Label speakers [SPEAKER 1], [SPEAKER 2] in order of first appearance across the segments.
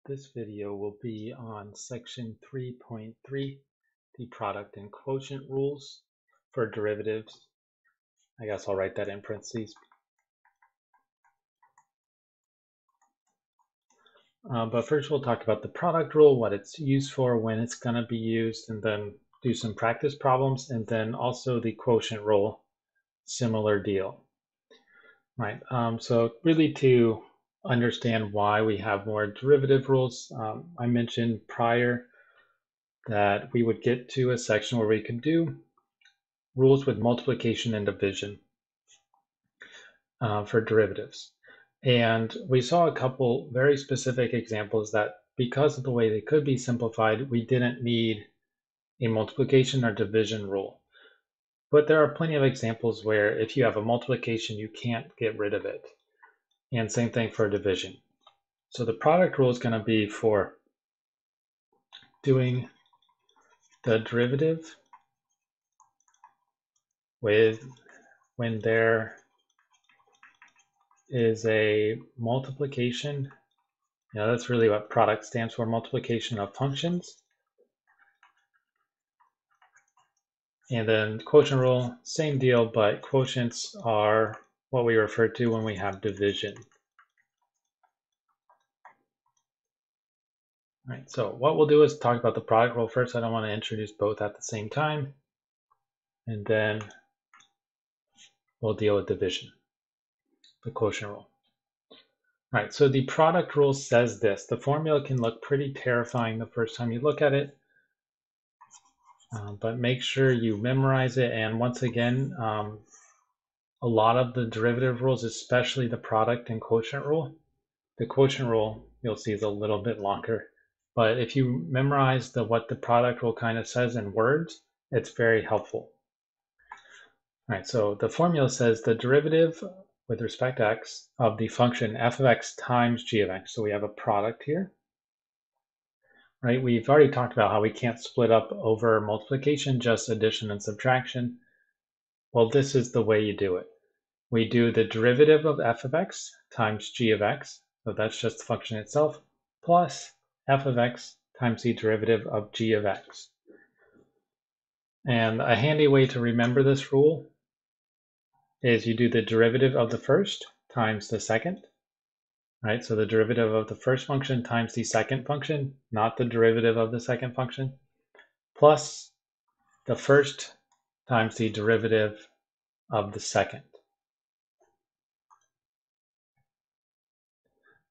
[SPEAKER 1] This video will be on section 3.3, the product and quotient rules for derivatives. I guess I'll write that in parentheses. But first we'll talk about the product rule, what it's used for, when it's going to be used, and then do some practice problems, and then also the quotient rule, similar deal. Right, so really to understand why we have more derivative rules, I mentioned prior that we would get to a section where we could do rules with multiplication and division for derivatives. And we saw a couple very specific examples that because of the way they could be simplified, we didn't need a multiplication or division rule. But there are plenty of examples where if you have a multiplication, you can't get rid of it. And same thing for division. So the product rule is going to be for doing the derivative with when there is a multiplication. That's really what product stands for, multiplication of functions. And then quotient rule, same deal, but quotients are what we refer to when we have division. All right, so what we'll do is talk about the product rule first. I don't want to introduce both at the same time. And then we'll deal with division, the quotient rule. All right, so the product rule says this. The formula can look pretty terrifying the first time you look at it, but make sure you memorize it. And once again, a lot of the derivative rules, especially the product and quotient rule, the quotient rule you'll see is a little bit longer. But if you memorize what the product rule kind of says in words, it's very helpful. All right, so the formula says the derivative with respect to x of the function f of x times g of x. So we have a product here. Right, we've already talked about how we can't split up over multiplication, just addition and subtraction. Well, this is the way you do it. We do the derivative of f of x times g of x, so that's just the function itself, plus f of x times the derivative of g of x. And a handy way to remember this rule is you do the derivative of the first times the second. Right, so the derivative of the first function times the second function, not the derivative of the second function, plus the first times the derivative of the second.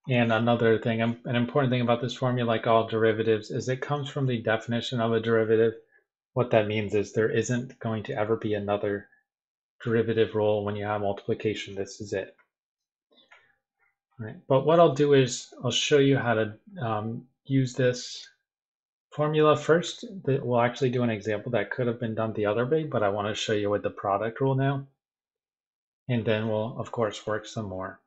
[SPEAKER 1] And another thing, an important thing about this formula, like all derivatives, is it comes from the definition of a derivative. What that means is there isn't going to ever be another derivative rule when you have multiplication. This is it. Right. But what I'll do is I'll show you how to use this formula first. We'll actually do an example that could have been done the other way, but I want to show you with the product rule now. And then we'll, of course, work some more.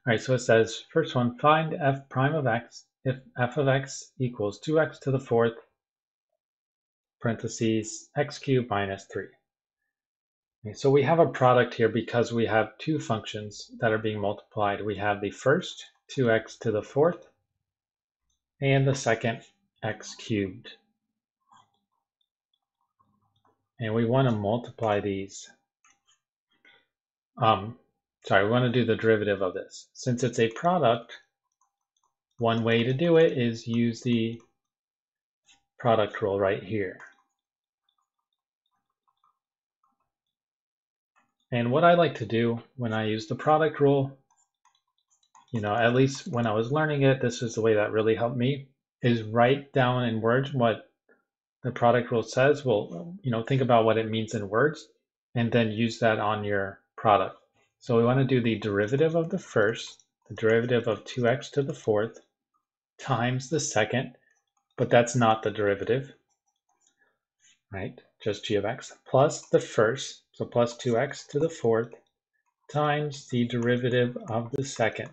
[SPEAKER 1] All right, so it says, first one, find f prime of x if f of x equals 2x to the fourth, parentheses, x cubed minus 3. Okay, so we have a product here because we have two functions that are being multiplied. We have the first, 2x to the fourth, and the second, x cubed. And we want to multiply these. We want to do the derivative of this. Since it's a product, one way to do it is use the product rule right here. And what I like to do when I use the product rule, at least when I was learning it, this is the way that really helped me, is write down in words what the product rule says. Well, think about what it means in words and then use that on your product. So we want to do the derivative of the first, the derivative of 2x to the fourth times the second, but that's not the derivative, right? Just g of x, plus the first, so plus 2x to the fourth times the derivative of the second.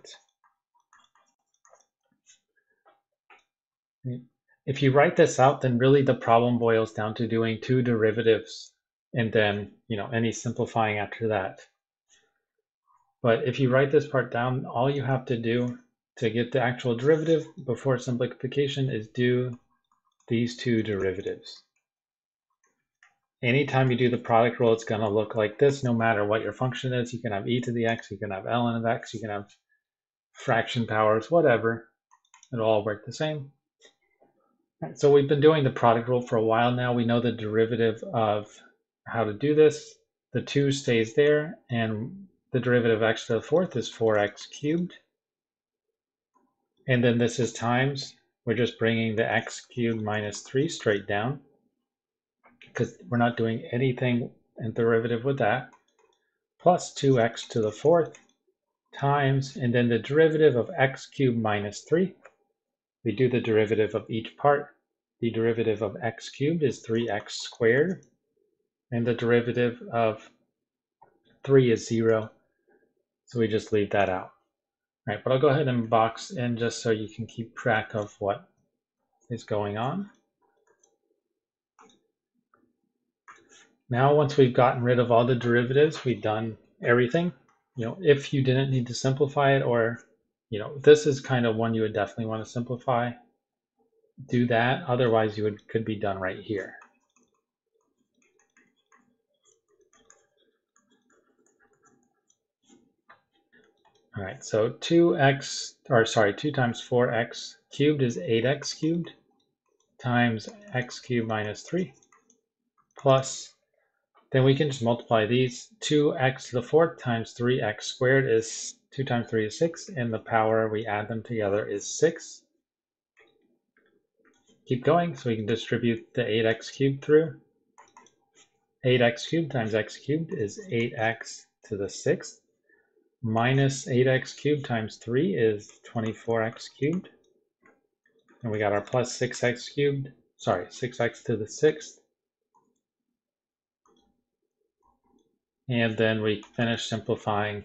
[SPEAKER 1] If you write this out, then really the problem boils down to doing two derivatives and then, any simplifying after that. But if you write this part down, all you have to do to get the actual derivative before simplification is do these two derivatives. Anytime you do the product rule, it's going to look like this no matter what your function is. You can have e to the x, you can have ln of x, you can have fraction powers, whatever. It'll all work the same. Right, so we've been doing the product rule for a while now. We know the derivative of how to do this. The 2 stays there, and the derivative of x to the fourth is 4x cubed. And then this is times. We're just bringing the x cubed minus 3 straight down, because we're not doing anything in derivative with that, plus 2x to the fourth times, and then the derivative of x cubed minus 3. We do the derivative of each part. The derivative of x cubed is 3x squared, and the derivative of 3 is 0, so we just leave that out. All right, but I'll go ahead and box in just so you can keep track of what is going on. Now, once we've gotten rid of all the derivatives, we've done everything. If you didn't need to simplify it, or this is kind of one you would definitely want to simplify, do that. Otherwise, could be done right here. All right, so 2 times 4x cubed is 8x cubed times x cubed minus 3 plus, then we can just multiply these. 2x to the fourth times 3x squared is 2 times 3 is 6, and the power, we add them together, is 6. Keep going, so we can distribute the 8x cubed through. 8x cubed times x cubed is 8x to the sixth, minus 8x cubed times 3 is 24x cubed. And we got our plus 6x cubed, 6x to the sixth. And then we finish simplifying.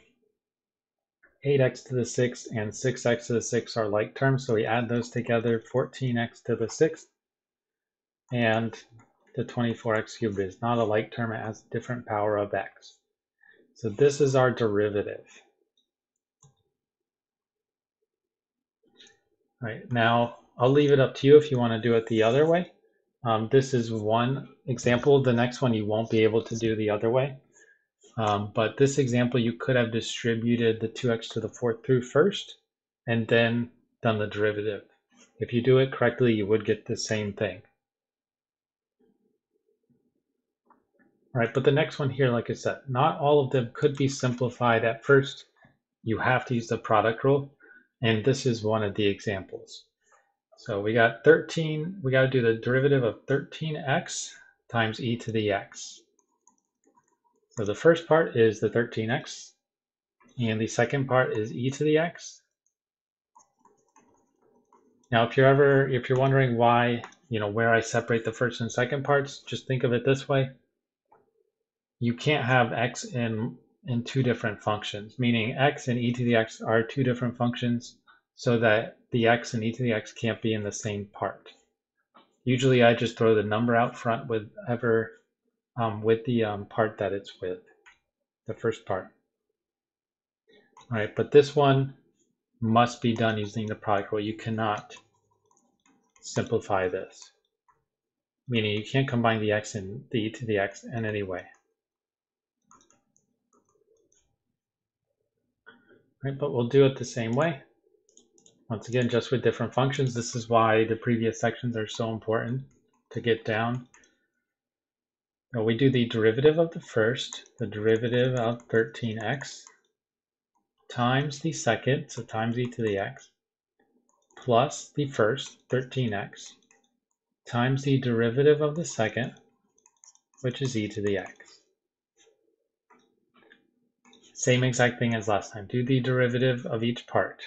[SPEAKER 1] 8x to the sixth and 6x to the sixth are like terms, so we add those together, 14x to the sixth. And the 24x cubed is not a like term, it has a different power of x. So this is our derivative. All right, now I'll leave it up to you if you want to do it the other way. This is one example. The next one you won't be able to do the other way. But this example, you could have distributed the 2x to the fourth through first and then done the derivative. If you do it correctly, you would get the same thing. All right, but the next one here, like I said, not all of them could be simplified at first. You have to use the product rule, and this is one of the examples. So we got 13, we got to do the derivative of 13x times e to the x. So the first part is the 13x, and the second part is e to the x. Now, if you're wondering why, where I separate the first and second parts, just think of it this way. You can't have x in two different functions, meaning x and e to the x are two different functions, so that the x and e to the x can't be in the same part. Usually I just throw the number out front with the part that it's with, the first part. All right, but this one must be done using the product rule. You cannot simplify this, meaning you can't combine the x and the e to the x in any way. All right, but we'll do it the same way. Once again, just with different functions. This is why the previous sections are so important to get down. Now we do the derivative of the first, the derivative of 13x, times the second, so times e to the x, plus the first, 13x, times the derivative of the second, which is e to the x. Same exact thing as last time. Do the derivative of each part.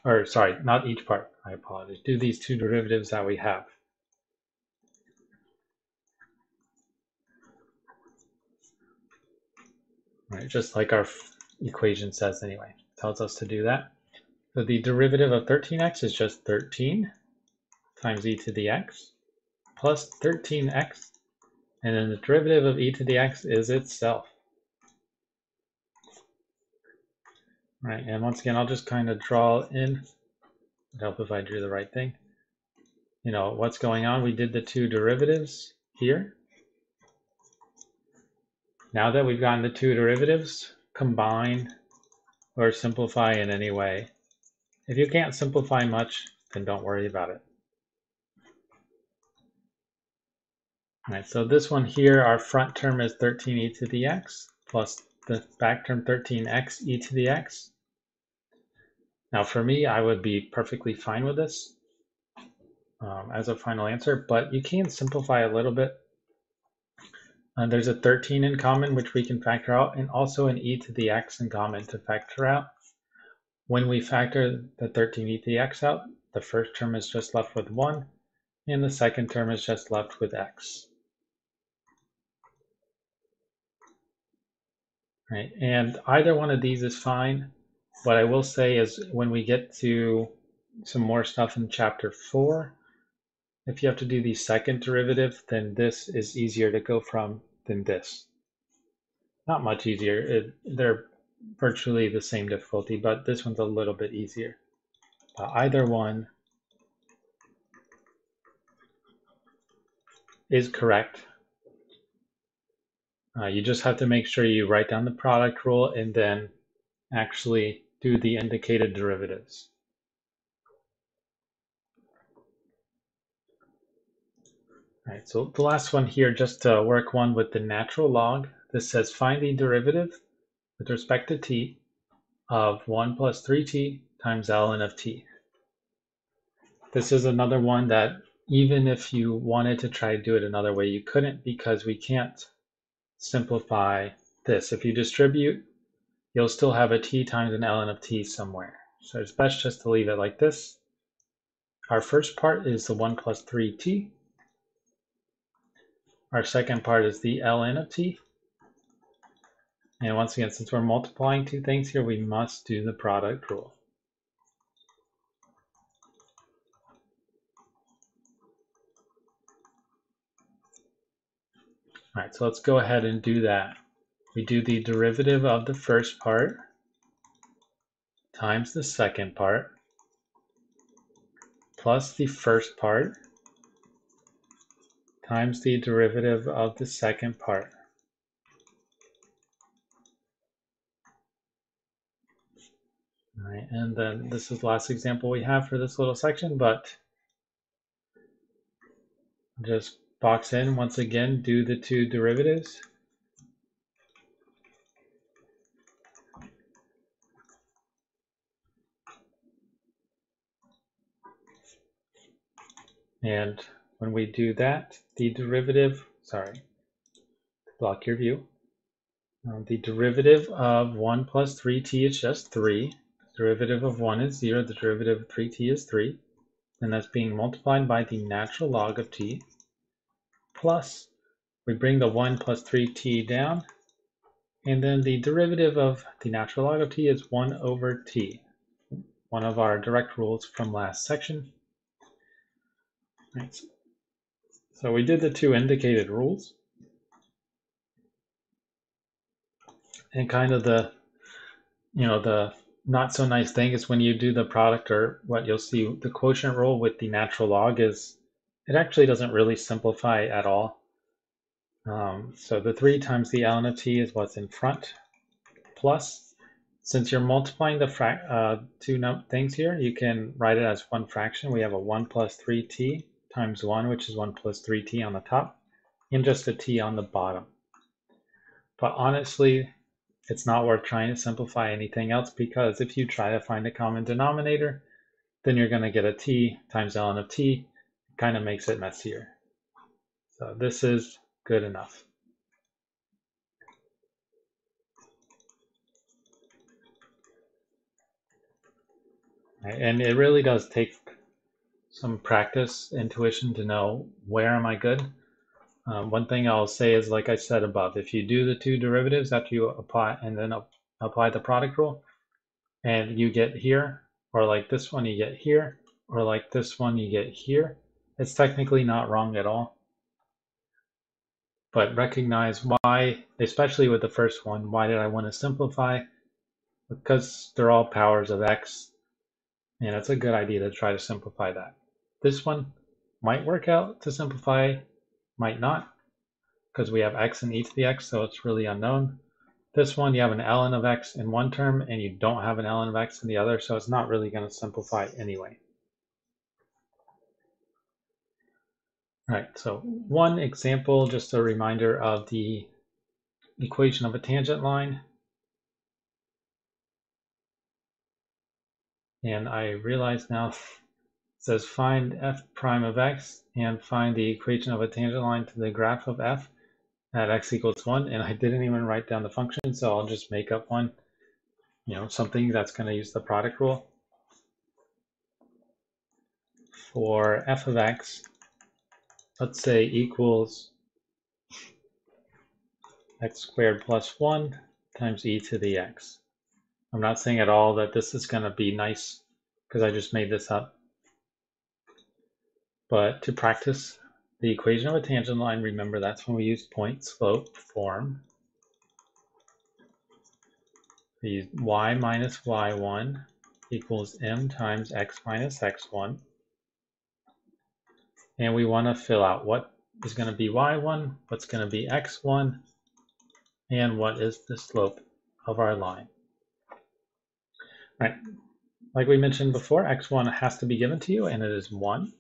[SPEAKER 1] Or sorry, not each part. I apologize. Do these two derivatives that we have. All right, just like our equation says anyway. It tells us to do that. So the derivative of 13x is just 13 times e to the x plus 13x. And then the derivative of e to the x is itself. Right, and once again, I'll just kind of draw in. It'd help if I drew the right thing. You know, what's going on? We did the two derivatives here. Now that we've gotten the two derivatives, combine or simplify in any way. If you can't simplify much, then don't worry about it. All right, so this one here, our front term is 13e to the x plus the back term 13x e to the x. Now for me, I would be perfectly fine with this as a final answer, but you can simplify a little bit. There's a 13 in common, which we can factor out, and also an e to the x in common to factor out. When we factor the 13e to the x out, the first term is just left with 1, and the second term is just left with x. Right, and either one of these is fine. What I will say is when we get to some more stuff in chapter 4, if you have to do the second derivative, then this is easier to go from than this. Not much easier. They're virtually the same difficulty, but this one's a little bit easier. Either one is correct. You just have to make sure you write down the product rule and then actually do the indicated derivatives. All right, so the last one here, just to work one with the natural log. This says find the derivative with respect to t of 1 plus 3t times ln of t. This is another one that even if you wanted to try to do it another way, you couldn't because we can't simplify this. If you distribute, you'll still have a t times an ln of t somewhere. So it's best just to leave it like this. Our first part is the 1 plus 3t. Our second part is the ln of t. And once again, since we're multiplying two things here, we must do the product rule. All right, so let's go ahead and do that. We do the derivative of the first part times the second part plus the first part times the derivative of the second part. All right, and then this is the last example we have for this little section, but just box in once again, do the two derivatives. And when we do that, the derivative, sorry, block your view. The derivative of 1 plus 3t is just 3. The derivative of 1 is 0. The derivative of 3t is 3. And that's being multiplied by the natural log of t. Plus, we bring the 1 plus 3t down. And then the derivative of the natural log of t is 1 over t. One of our direct rules from last section. Right. So we did the two indicated rules. And kind of the, the not so nice thing is when you do the product, or what you'll see, the quotient rule with the natural log is, it actually doesn't really simplify at all. So the 3 times the ln of t is what's in front. Plus, since you're multiplying the two things here, you can write it as one fraction. We have a 1 plus 3t times 1, which is 1 plus 3t on the top, and just a t on the bottom. But honestly, it's not worth trying to simplify anything else, because if you try to find a common denominator, then you're going to get a t times ln of t. It kind of makes it messier. So this is good enough. And it really does take some practice, intuition to know where am I good. One thing I'll say is, like I said above, if you do the two derivatives after you apply and then apply the product rule, and you get here, or like this one you get here, or like this one you get here, it's technically not wrong at all. But recognize why, especially with the first one, why did I want to simplify? because they're all powers of x, and it's a good idea to try to simplify that. This one might work out to simplify, might not, because we have x and e to the x, so it's really unknown. This one, you have an ln of x in one term, and you don't have an ln of x in the other, so it's not really going to simplify anyway. All right, so one example, just a reminder of the equation of a tangent line. And I realize now it says find f prime of x and find the equation of a tangent line to the graph of f at x equals 1. And I didn't even write down the function, so I'll just make up one, something that's going to use the product rule. For f of x, let's say equals x squared plus 1 times e to the x. I'm not saying at all that this is going to be nice because I just made this up. But to practice the equation of a tangent line, remember that's when we use point-slope form. We use y minus y1 equals m times x minus x1. And we want to fill out what is going to be y1, what's going to be x1, and what is the slope of our line. All right, like we mentioned before, x1 has to be given to you, and it is 1.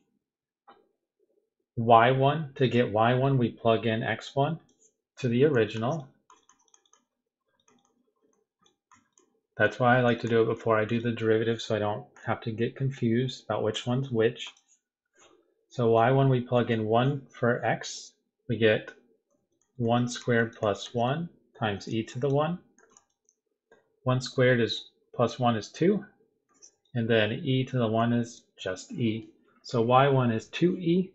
[SPEAKER 1] y1, to get y1, we plug in x1 to the original. That's why I like to do it before I do the derivative, so I don't have to get confused about which one's which. So y1, we plug in 1 for x. We get 1 squared plus 1 times e to the 1. 1 squared is plus 1 is 2. And then e to the 1 is just e. So y1 is 2e.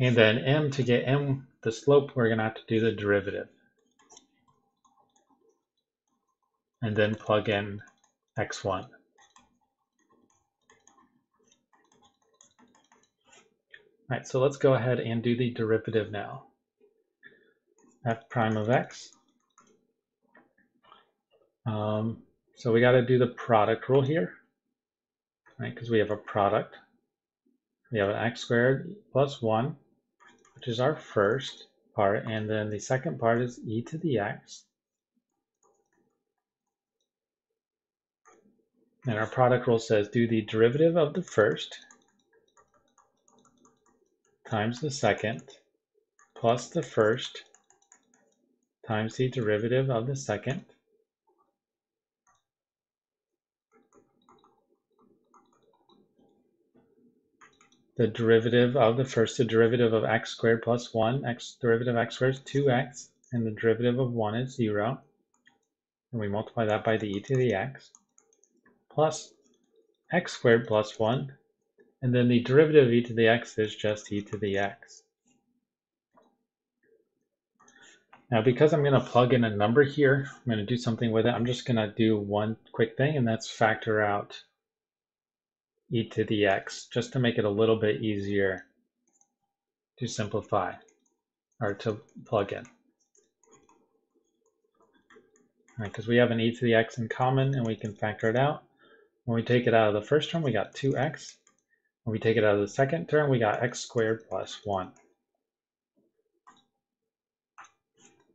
[SPEAKER 1] And then m, to get m, the slope, we're going to have to do the derivative. And then plug in x1. All right, so let's go ahead and do the derivative now. F prime of x. So we got to do the product rule here, right? Because we have a product. We have an x squared plus 1, which is our first part, and then the second part is e to the x. And our product rule says do the derivative of the first times the second plus the first times the derivative of the second. The derivative of the first, the derivative of x squared plus 1, derivative of x squared is 2x, and the derivative of 1 is 0. And we multiply that by the e to the x, plus x squared plus 1, and then the derivative of e to the x is just e to the x. Now, because I'm going to plug in a number here, I'm going to do something with it. I'm just going to do one quick thing, and that's factor out e to the x, just to make it a little bit easier to simplify or to plug in. Because we have an e to the x in common, and we can factor it out. When we take it out of the first term, we got 2x. When we take it out of the second term, we got x squared plus 1.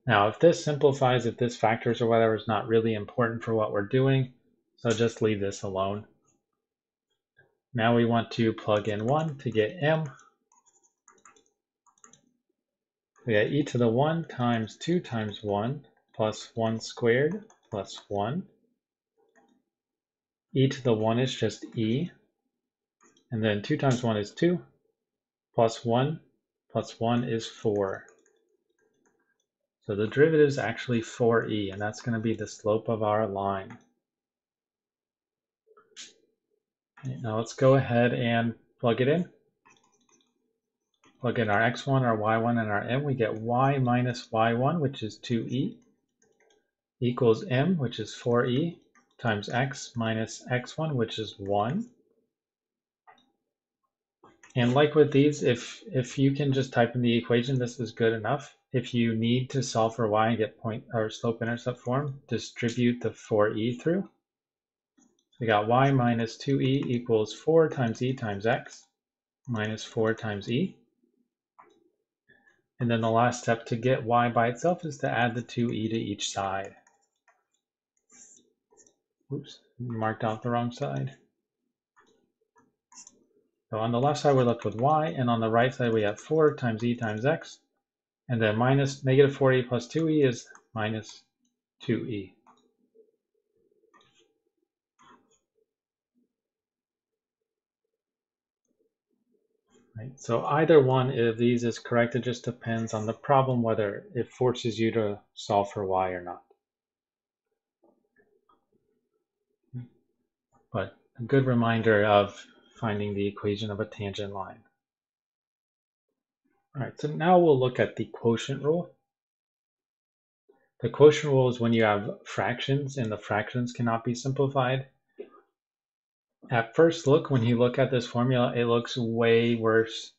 [SPEAKER 1] Now, if this simplifies, if this factors or whatever is not really important for what we're doing, so just leave this alone. Now we want to plug in 1 to get m. We got e to the 1 times 2 times 1 plus 1 squared plus 1. E to the 1 is just e. And then 2 times 1 is 2 plus 1 is 4. So the derivative is actually 4e, and that's going to be the slope of our line. Okay, now let's go ahead and plug it in. Plug in our x1, our y1, and our m. We get y minus y1, which is 2e, equals m, which is 4e, times x minus x1, which is 1. And like with these, if you can just type in the equation, this is good enough. if you need to solve for y and get point or slope-intercept form, distribute the 4e through. We got y minus 2e equals 4 times e times x minus 4 times e. And then the last step to get y by itself is to add the 2e to each side. Oops, marked out the wrong side. So on the left side we're left with y, and on the right side we have 4 times e times x. And then minus negative 4e plus 2e is minus 2e. Right. So either one of these is correct. It just depends on the problem whether it forces you to solve for y or not. But a good reminder of finding the equation of a tangent line. All right, so now we'll look at the quotient rule. The quotient rule is when you have fractions and the fractions cannot be simplified. At first look, when you look at this formula, it looks way worse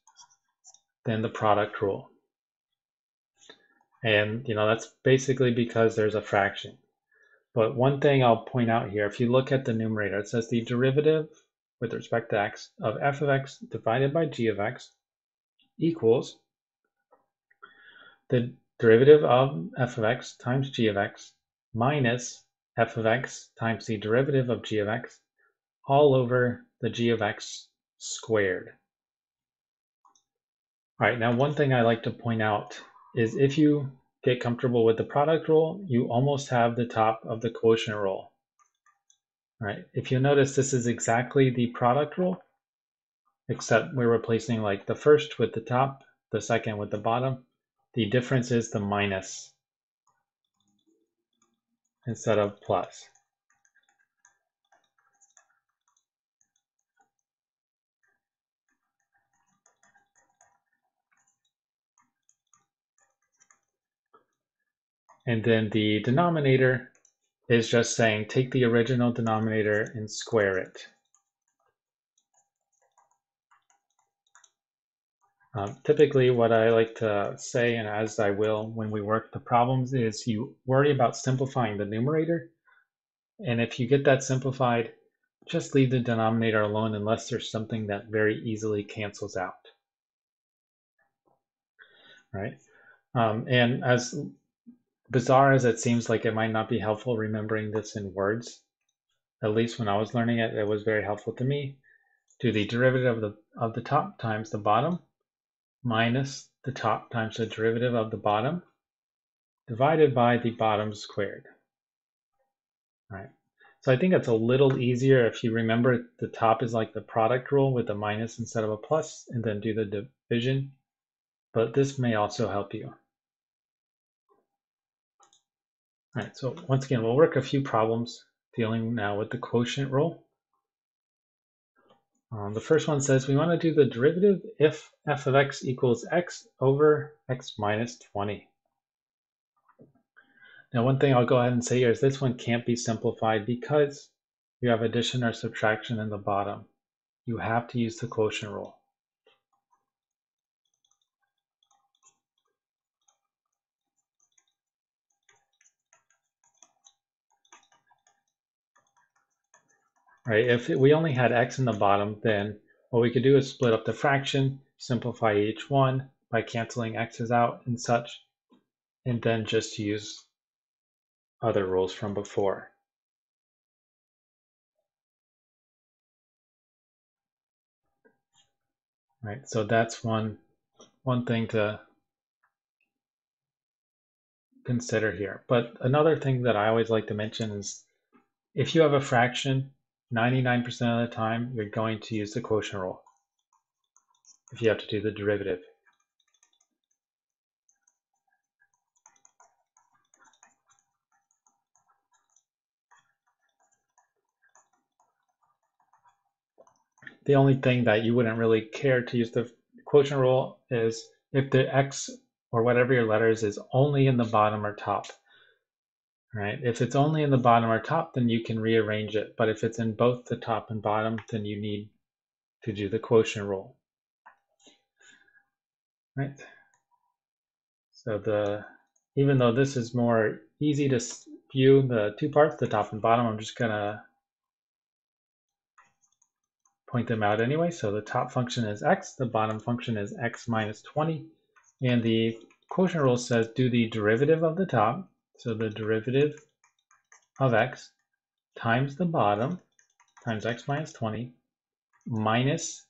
[SPEAKER 1] than the product rule. And that's basically because there's a fraction. But one thing I'll point out here, if you look at the numerator, it says the derivative with respect to x of f of x divided by g of x equals the derivative of f of x times g of x minus f of x times the derivative of g of x all over the g of x squared. All right, now one thing I like to point out is if you get comfortable with the product rule, you almost have the top of the quotient rule. All right, if you notice, this is exactly the product rule, except we're replacing like the first with the top, the second with the bottom. The difference is the minus instead of plus. And then the denominator is just saying take the original denominator and square it. Typically what I like to say, and as I will when we work the problems, is you worry about simplifying the numerator. And if you get that simplified, just leave the denominator alone unless there's something that very easily cancels out. Right? And as bizarre as it seems, like it might not be helpful remembering this in words, at least when I was learning it, it was very helpful to me. Do the derivative of the top times the bottom minus the top times the derivative of the bottom divided by the bottom squared. All right. So I think it's a little easier if you remember the top is like the product rule with a minus instead of a plus, and then do the division. But this may also help you. All right, so once again, we'll work a few problems dealing now with the quotient rule. The first one says we want to do the derivative if f of x equals x over x minus 20. Now, one thing I'll go ahead and say here is this one can't be simplified because you have addition or subtraction in the bottom. You have to use the quotient rule. Right? If we only had x in the bottom, then what we could do is split up the fraction, simplify each one by canceling x's out and such, and then just use other rules from before. Right? So that's one thing to consider here. But another thing that I always like to mention is if you have a fraction, 99% of the time, you're going to use the quotient rule if you have to do the derivative. The only thing that you wouldn't really care to use the quotient rule is if the x or whatever your letters is only in the bottom or top. Right? If it's only in the bottom or top, then you can rearrange it. But if it's in both the top and bottom, then you need to do the quotient rule. Right? So even though this is more easy to view the two parts, the top and bottom, I'm just gonna point them out anyway. So the top function is x, the bottom function is x minus 20, and the quotient rule says do the derivative of the top, so the derivative of x times the bottom times x minus 20 minus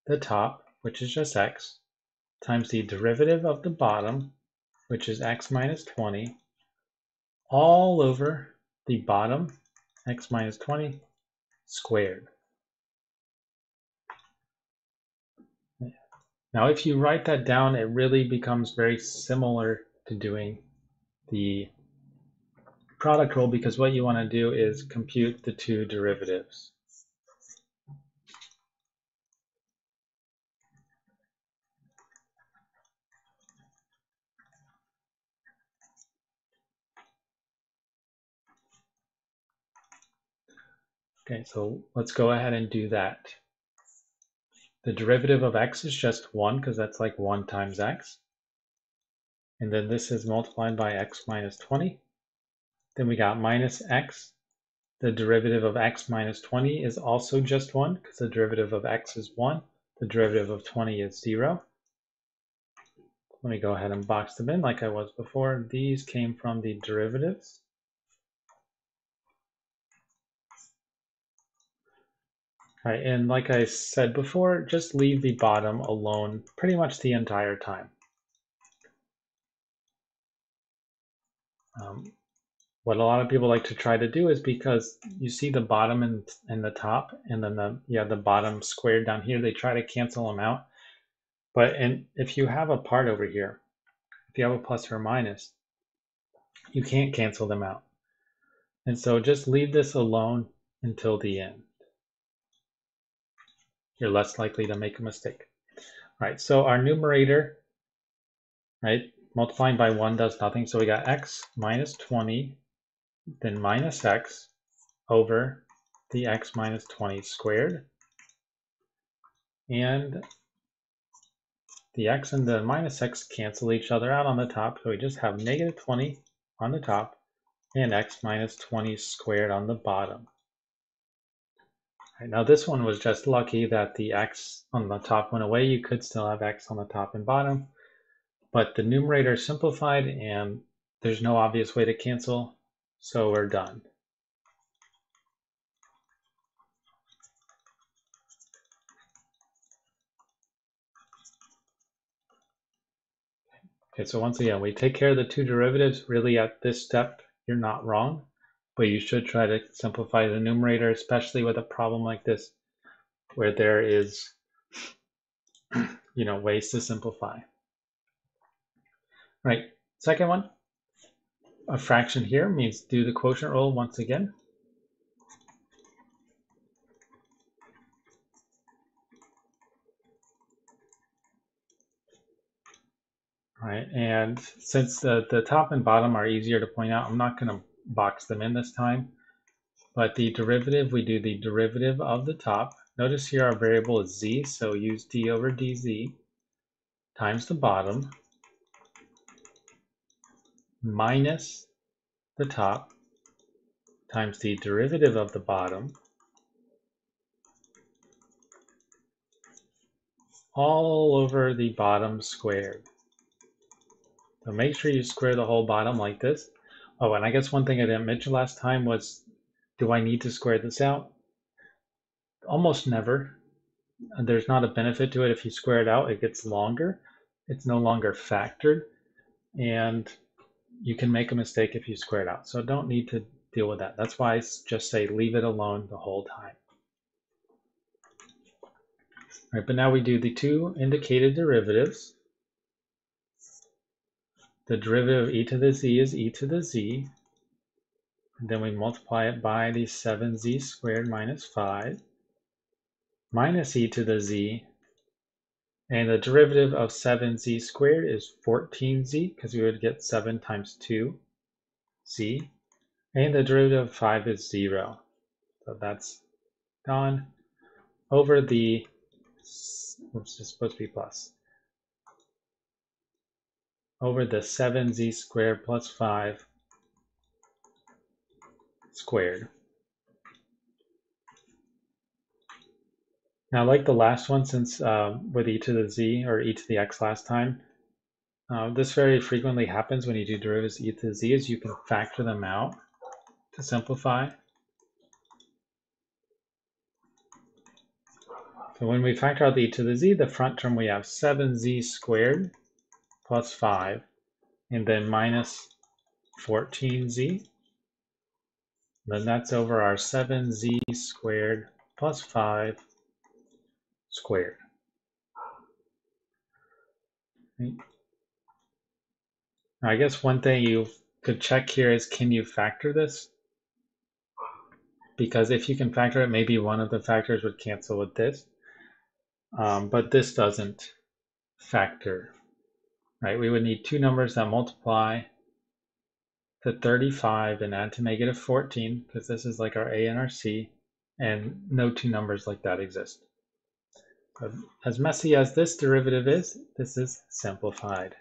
[SPEAKER 1] the top, which is just x, times the derivative of the bottom, which is x minus 20, all over the bottom, x minus 20 squared. Now, if you write that down, it really becomes very similar to doing the product rule, because what you want to do is compute the two derivatives. Okay, so let's go ahead and do that. The derivative of x is just 1, because that's like 1 times x. And then this is multiplied by x minus 20. Then we got minus x. The derivative of x minus 20 is also just 1, because the derivative of x is 1. The derivative of 20 is 0. Let me go ahead and box them in like I was before. These came from the derivatives. All right, and like I said before, just leave the bottom alone pretty much the entire time. What a lot of people like to try to do is, because you see the bottom and the top, and then the bottom squared down here, they try to cancel them out. But if you have a part over here, if you have a plus or a minus, you can't cancel them out. And so just leave this alone until the end. You're less likely to make a mistake. All right, so our numerator, right, multiplying by 1 does nothing. So we got x minus 20, then minus x over the x minus 20 squared. And the x and the minus x cancel each other out on the top. So we just have negative 20 on the top and x minus 20 squared on the bottom. Right, now this one was just lucky that the x on the top went away. You could still have x on the top and bottom, but the numerator is simplified and there's no obvious way to cancel, so we're done. Okay, so once again, we take care of the two derivatives. Really, at this step, you're not wrong, but you should try to simplify the numerator, especially with a problem like this, where there is, ways to simplify. Right, second one, a fraction here means do the quotient rule once again. All right, and since the top and bottom are easier to point out, I'm not going to box them in this time. But the derivative, we do the derivative of the top. Notice here our variable is z, so use d over dz times the bottom minus the top times the derivative of the bottom all over the bottom squared. So make sure you square the whole bottom like this. Oh, and I guess one thing I didn't mention last time was, do I need to square this out? Almost never. There's not a benefit to it. If you square it out, it gets longer. It's no longer factored. And you can make a mistake if you square it out. So don't need to deal with that. That's why I just say leave it alone the whole time. All right, but now we do the two indicated derivatives. The derivative of e to the z is e to the z. And then we multiply it by the 7z squared minus 5 minus e to the z. And the derivative of 7z squared is 14z, because we would get 7 times 2z. And the derivative of 5 is 0. So that's gone over the, oops, it's supposed to be plus, over the 7z squared plus 5 squared. Now, like the last one, since with e to the z or e to the x last time, this very frequently happens when you do derivatives e to the z, is you can factor them out to simplify. So when we factor out the e to the z, the front term we have 7z squared plus 5, and then minus 14z. Then that's over our 7z squared plus 5 squared. I guess one thing you could check here is, can you factor this? Because if you can factor it, maybe one of the factors would cancel with this. But this doesn't factor, right? We would need two numbers that multiply to 35 and add to negative 14, because this is like our A and our C, and no two numbers like that exist. But as messy as this derivative is, this is simplified.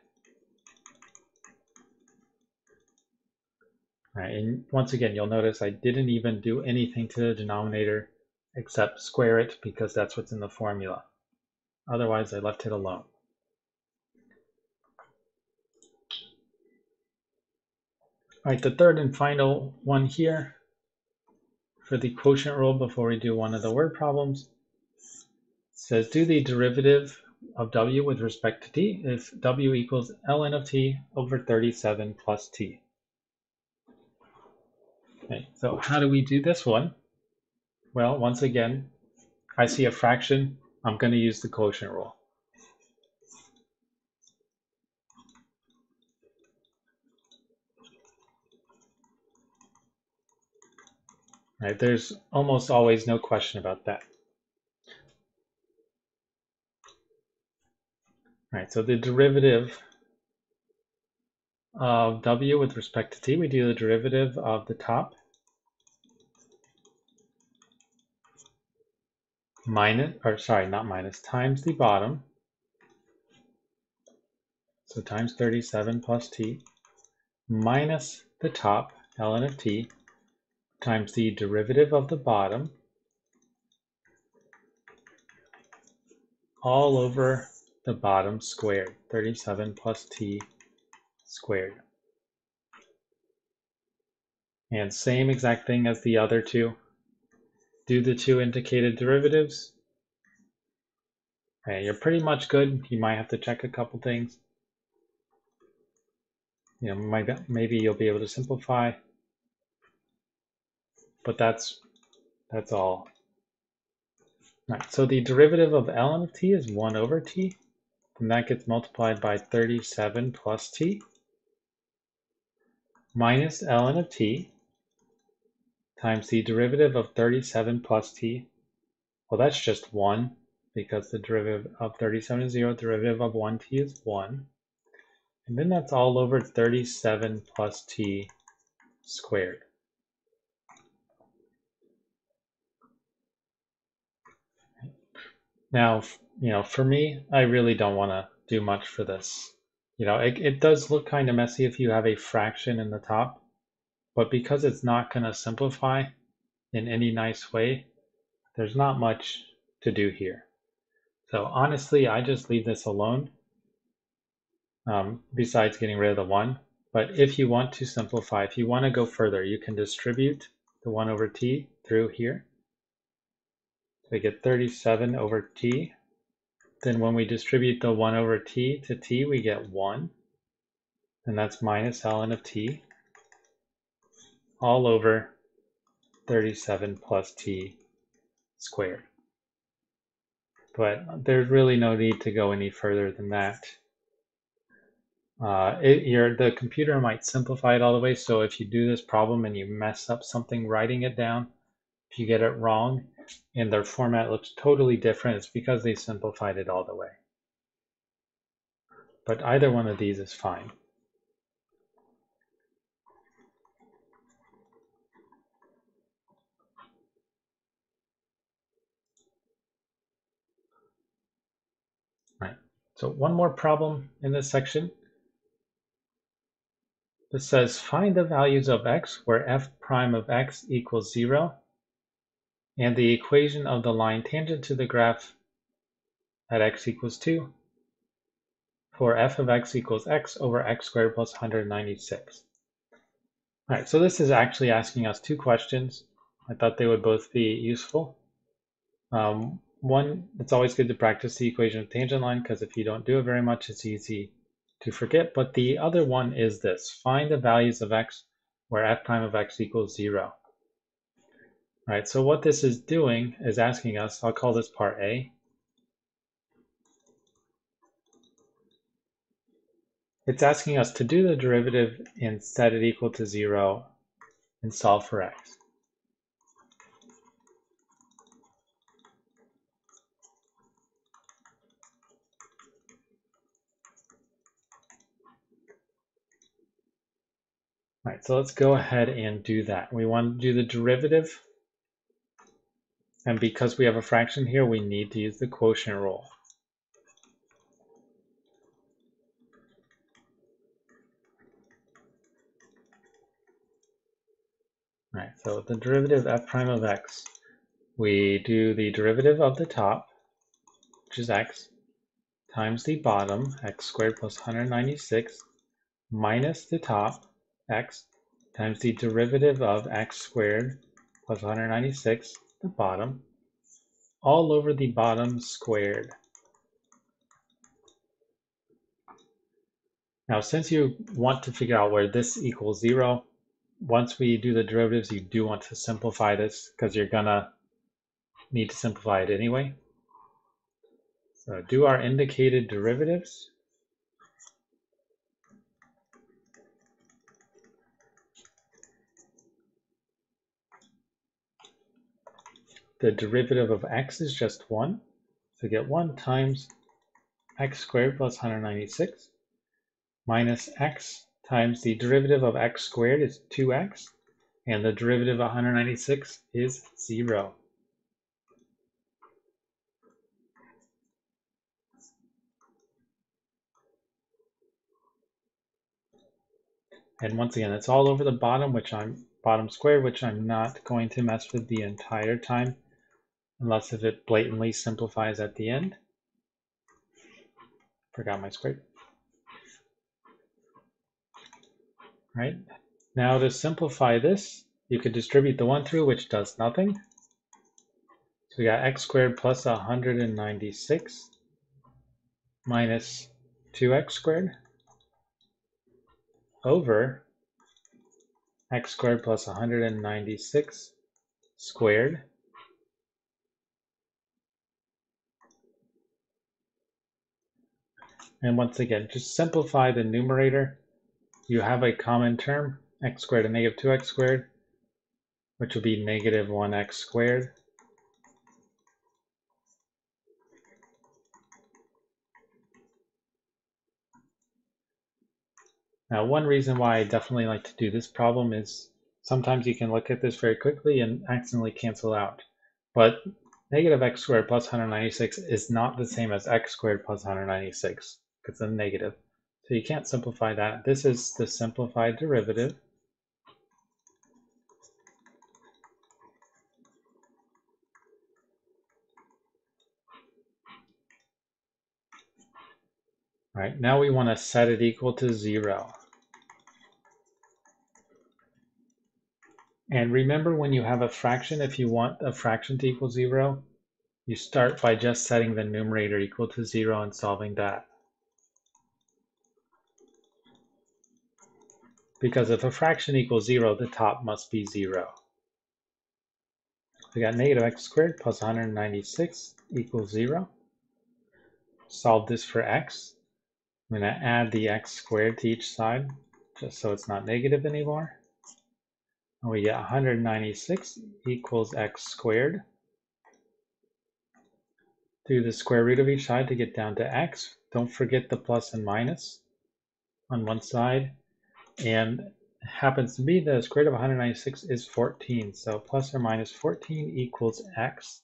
[SPEAKER 1] All right, and once again, you'll notice I didn't even do anything to the denominator except square it, because that's what's in the formula. Otherwise, I left it alone. All right, the third and final one here for the quotient rule before we do one of the word problems says, do the derivative of w with respect to t if w equals ln of t over 37 plus t. Okay, so how do we do this one? Well, once again, I see a fraction, I'm going to use the quotient rule. Right, there's almost always no question about that. Right, so the derivative of w with respect to t, we do the derivative of the top times the bottom, so times 37 plus t, minus the top, ln of t, times the derivative of the bottom, all over the bottom squared, 37 plus t squared. And same exact thing as the other two. Do the two indicated derivatives. Okay, you're pretty much good. You might have to check a couple things. You know, maybe you'll be able to simplify, but that's all. Right, so the derivative of ln of t is 1 over t, and that gets multiplied by 37 plus t minus ln of t times the derivative of 37 plus t. Well, that's just 1, because the derivative of 37 is 0, derivative of 1t is 1. And then that's all over 37 plus t squared. Now, for me, I really don't want to do much for this. It does look kind of messy if you have a fraction in the top, but because it's not going to simplify in any nice way, there's not much to do here. So honestly, I just leave this alone, besides getting rid of the 1. But if you want to simplify, if you want to go further, you can distribute the 1 over t through here. So we get 37 over t. Then when we distribute the 1 over t to t, we get 1. And that's minus ln of t all over 37 plus t squared. But there's really no need to go any further than that. The computer might simplify it all the way, so if you do this problem and you mess up something writing it down, if you get it wrong and their format looks totally different, it's because they simplified it all the way. But either one of these is fine. Right. So one more problem in this section This says find the values of x where f prime of x equals 0 and the equation of the line tangent to the graph at x equals 2 for f of x equals x over x squared plus 196. All right, so this is actually asking us two questions. I thought they would both be useful. One, it's always good to practice the equation of tangent line because if you don't do it very much, it's easy to forget. But the other one is this: find the values of x where f prime of x equals 0. All right, so what this is doing is asking us, I'll call this part A. It's asking us to do the derivative and set it equal to 0 and solve for x. All right, so let's go ahead and do that. We want to do the derivative, and because we have a fraction here, we need to use the quotient rule. All right, so the derivative f prime of x, we do the derivative of the top, which is x, times the bottom, x squared plus 196, minus the top, x, times the derivative of x squared plus 196, the bottom, all over the bottom squared. Now, since you want to figure out where this equals 0, once we do the derivatives, you do want to simplify this because you're gonna need to simplify it anyway. So do our indicated derivatives. The derivative of x is just 1. So get 1 times x squared plus 196 minus x times the derivative of x squared is 2x, and the derivative of 196 is 0. And once again, it's all over the bottom, bottom squared, which I'm not going to mess with the entire time, unless if it blatantly simplifies at the end. Forgot my squared. Right? Now to simplify this, you could distribute the 1 through, which does nothing. So we got x squared plus 196 minus 2x squared over x squared plus 196 squared. And once again, just simplify the numerator. You have a common term, x squared and negative 2x squared, which will be negative 1x squared. Now, one reason why I definitely like to do this problem is sometimes you can look at this very quickly and accidentally cancel out. But negative x squared plus 196 is not the same as x squared plus 196 because it's a negative. So you can't simplify that. This is the simplified derivative. All right, now we want to set it equal to 0. And remember, when you have a fraction, if you want a fraction to equal 0, you start by just setting the numerator equal to 0 and solving that. Because if a fraction equals 0, the top must be 0. We got negative x squared plus 196 equals 0. Solve this for x. I'm going to add the x squared to each side, just so it's not negative anymore. And we get 196 equals x squared. Do the square root of each side to get down to x. Don't forget the plus and minus on one side. And it happens to be the square root of 196 is 14. So plus or minus 14 equals x.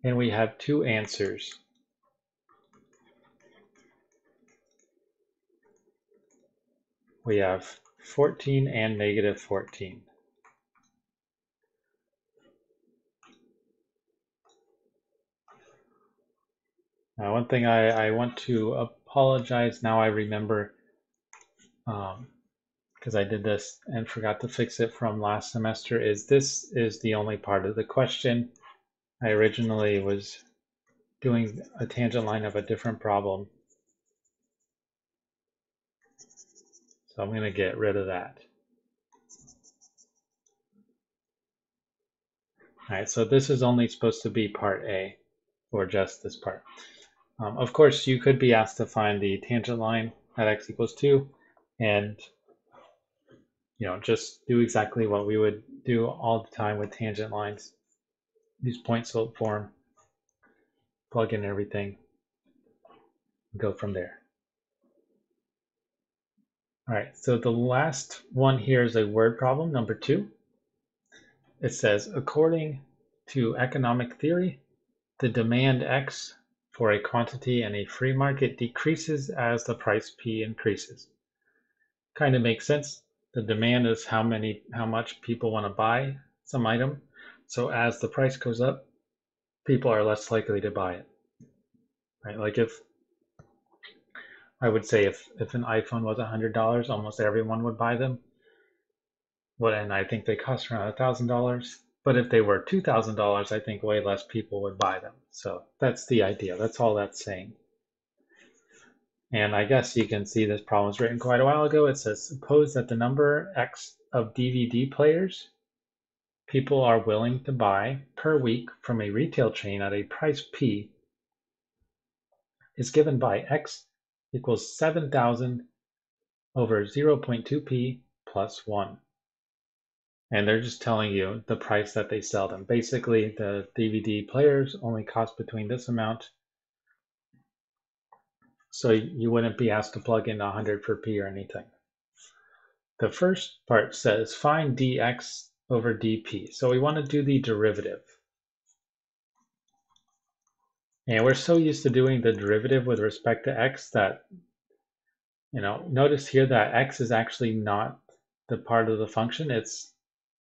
[SPEAKER 1] And we have two answers. we have 14 and negative 14. Now, one thing I want to apologize, now I remember, because I did this and forgot to fix it from last semester, is this is the only part of the question. I originally was doing a tangent line of a different problem. So I'm going to get rid of that. All right, so this is only supposed to be part A, or just this part. Of course, you could be asked to find the tangent line at x equals 2, and just do exactly what we would do all the time with tangent lines. Use point slope form, plug in everything, go from there. All right, so the last one here is a word problem, number 2. It says, according to economic theory, the demand X for a quantity in a free market decreases as the price P increases. Kind of makes sense. The demand is how much people want to buy some item. So as the price goes up, people are less likely to buy it. Right? Like if I would say if an iPhone was $100, almost everyone would buy them. And I think they cost around $1,000. But if they were $2,000, I think way less people would buy them. So that's the idea. That's all that's saying. And I guess you can see this problem was written quite a while ago. It says, suppose that the number X of DVD players people are willing to buy per week from a retail chain at a price P is given by X equals 7,000 over 0.2P plus 1. And they're just telling you the price that they sell them. Basically, the DVD players only cost between this amount. So you wouldn't be asked to plug in 100 for P or anything. The first part says find dx over dp. So we want to do the derivative. And we're so used to doing the derivative with respect to x that, notice here that x is actually not the part of the function. It's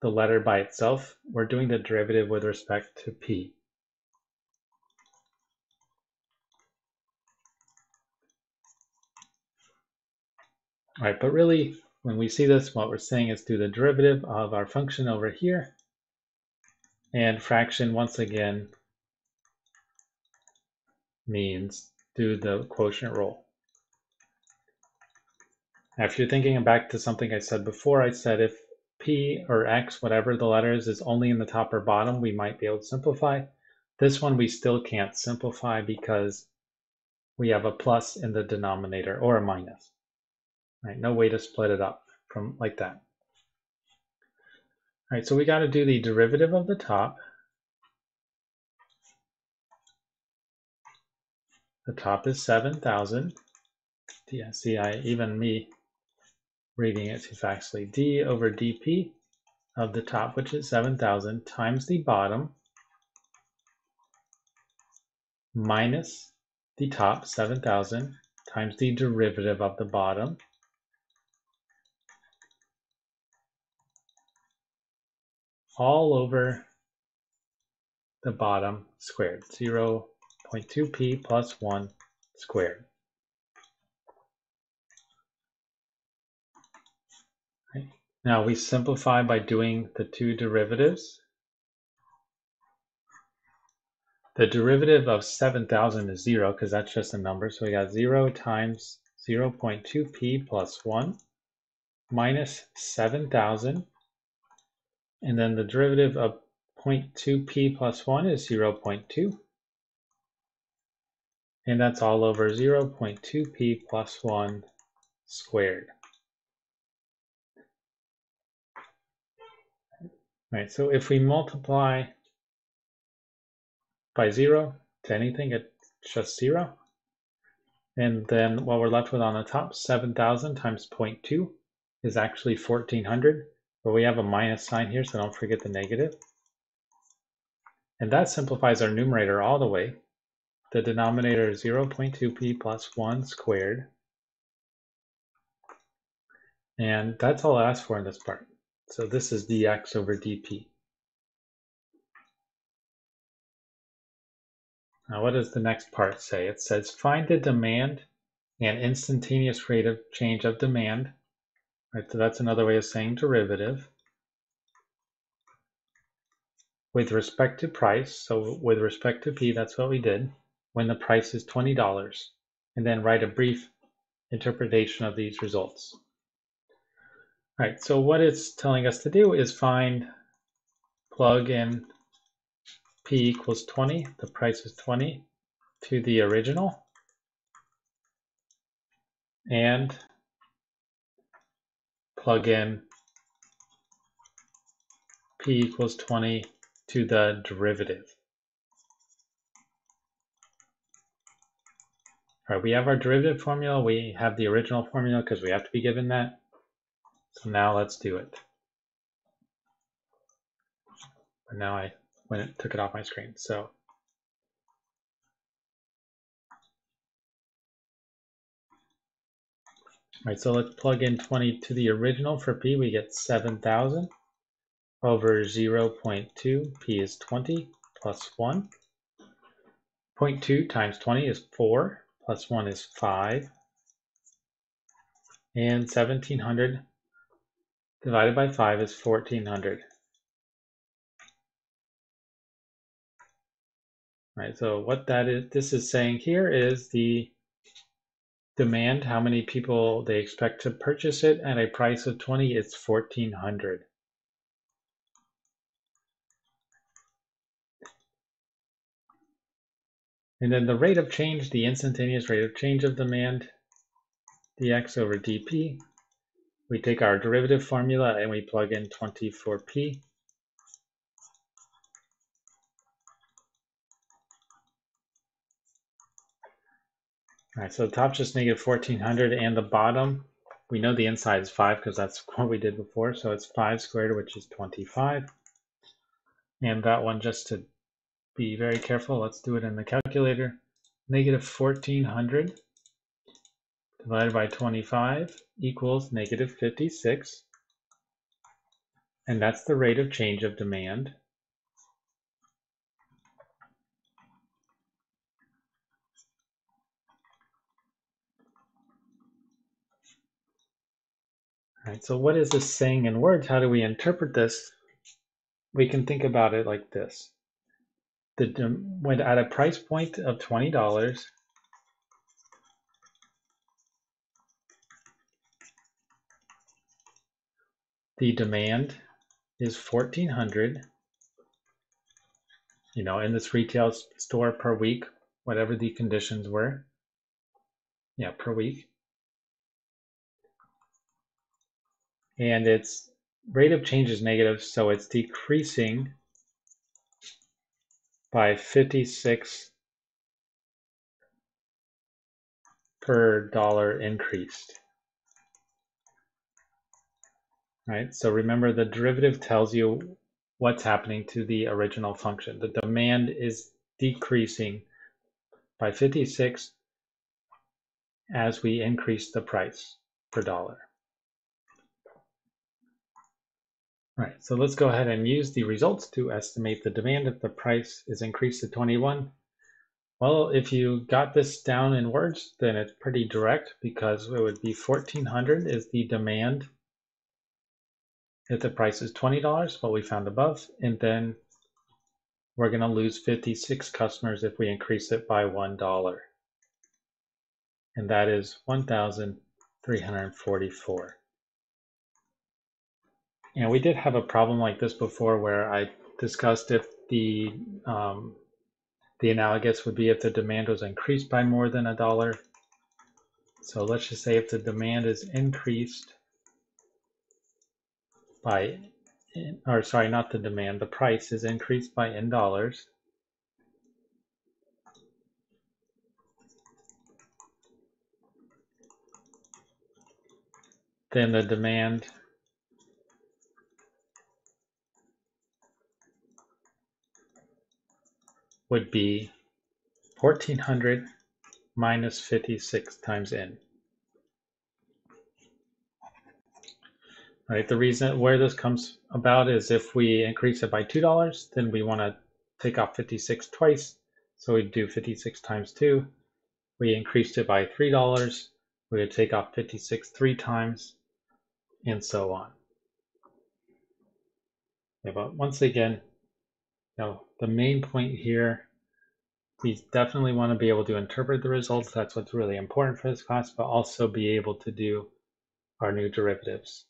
[SPEAKER 1] the letter by itself. We're doing the derivative with respect to p. All right, but really, when we see this, what we're saying is do the derivative of our function over here. And fraction, once again, means do the quotient rule. Now, if you're thinking back to something I said before, I said if p or x, whatever the letter is only in the top or bottom, we might be able to simplify. This one we still can't simplify because we have a plus in the denominator or a minus. Right? No way to split it up from like that. All right, so we got to do the derivative of the top. The top is 7,000. Yeah, see, even me reading it too fastly. D over dp of the top, which is 7,000, times the bottom, minus the top, 7,000, times the derivative of the bottom, all over the bottom squared, 0.2p plus 1 squared. Right. Now we simplify by doing the two derivatives. The derivative of 7,000 is 0 because that's just a number. So we got 0 times 0.2p plus 1 minus 7,000. And then the derivative of 0.2p plus 1 is 0.2. And that's all over 0.2p plus 1 squared. Right, so if we multiply by 0 to anything, it's just 0. And then what we're left with on the top, 7,000 times 0.2 is actually 1,400. But we have a minus sign here, so don't forget the negative. And that simplifies our numerator all the way. The denominator is 0.2p plus 1 squared. And that's all I asked for in this part. So this is dx over dp. Now what does the next part say? It says find the demand and instantaneous rate of change of demand. Right, so that's another way of saying derivative. With respect to price, so with respect to P, that's what we did, when the price is $20, and then write a brief interpretation of these results. All right, so what it's telling us to do is plug in P equals 20, the price is 20, to the original, and plug in P equals 20 to the derivative. All right, we have our derivative formula. We have the original formula because we have to be given that. So now let's do it. But now I took it off my screen. So all right, so let's plug in 20 to the original. For P, we get 7,000 over 0.2. P is 20 plus 1. 0.2 times 20 is 4, plus 1 is 5. And 1,700 divided by 5 is 1,400. All right, so what this is saying here is the demand, how many people they expect to purchase it at a price of 20, it's 1,400. And then the rate of change, the instantaneous rate of change of demand, dx over dp. We take our derivative formula and we plug in 20 for P. All right, so the top's just negative 1,400 and the bottom, we know the inside is 5 because that's what we did before. So it's 5 squared, which is 25. And that one, just to be very careful, let's do it in the calculator. Negative 1,400 divided by 25 equals negative 56. And that's the rate of change of demand. All right, so what is this saying in words? How do we interpret this? We can think about it like this. When at a price point of $20, the demand is 1,400, in this retail store per week, whatever the conditions were. Yeah, per week. And its rate of change is negative, so it's decreasing by 56 per dollar increased. Right? So remember, the derivative tells you what's happening to the original function. The demand is decreasing by 56 as we increase the price per dollar. All right, so let's go ahead and use the results to estimate the demand if the price is increased to 21. Well, if you got this down in words, then it's pretty direct because it would be 1,400 is the demand if the price is $20, what we found above, and then we're going to lose 56 customers if we increase it by $1. And that is 1,344. And we did have a problem like this before where I discussed if the analogous would be if the demand was increased by more than $1. So let's just say if the demand is increased by, or sorry, not the demand, the price is increased by in dollars, then the demand would be 1,400 minus 56 times n. right? The reason where this comes about is if we increase it by $2, then we want to take off 56 twice. So we do 56 times 2. We increased it by $3. We would take off 56 3 times, and so on. Yeah, but once again, the main point here, we definitely want to be able to interpret the results. That's what's really important for this class, but also be able to do our new derivatives.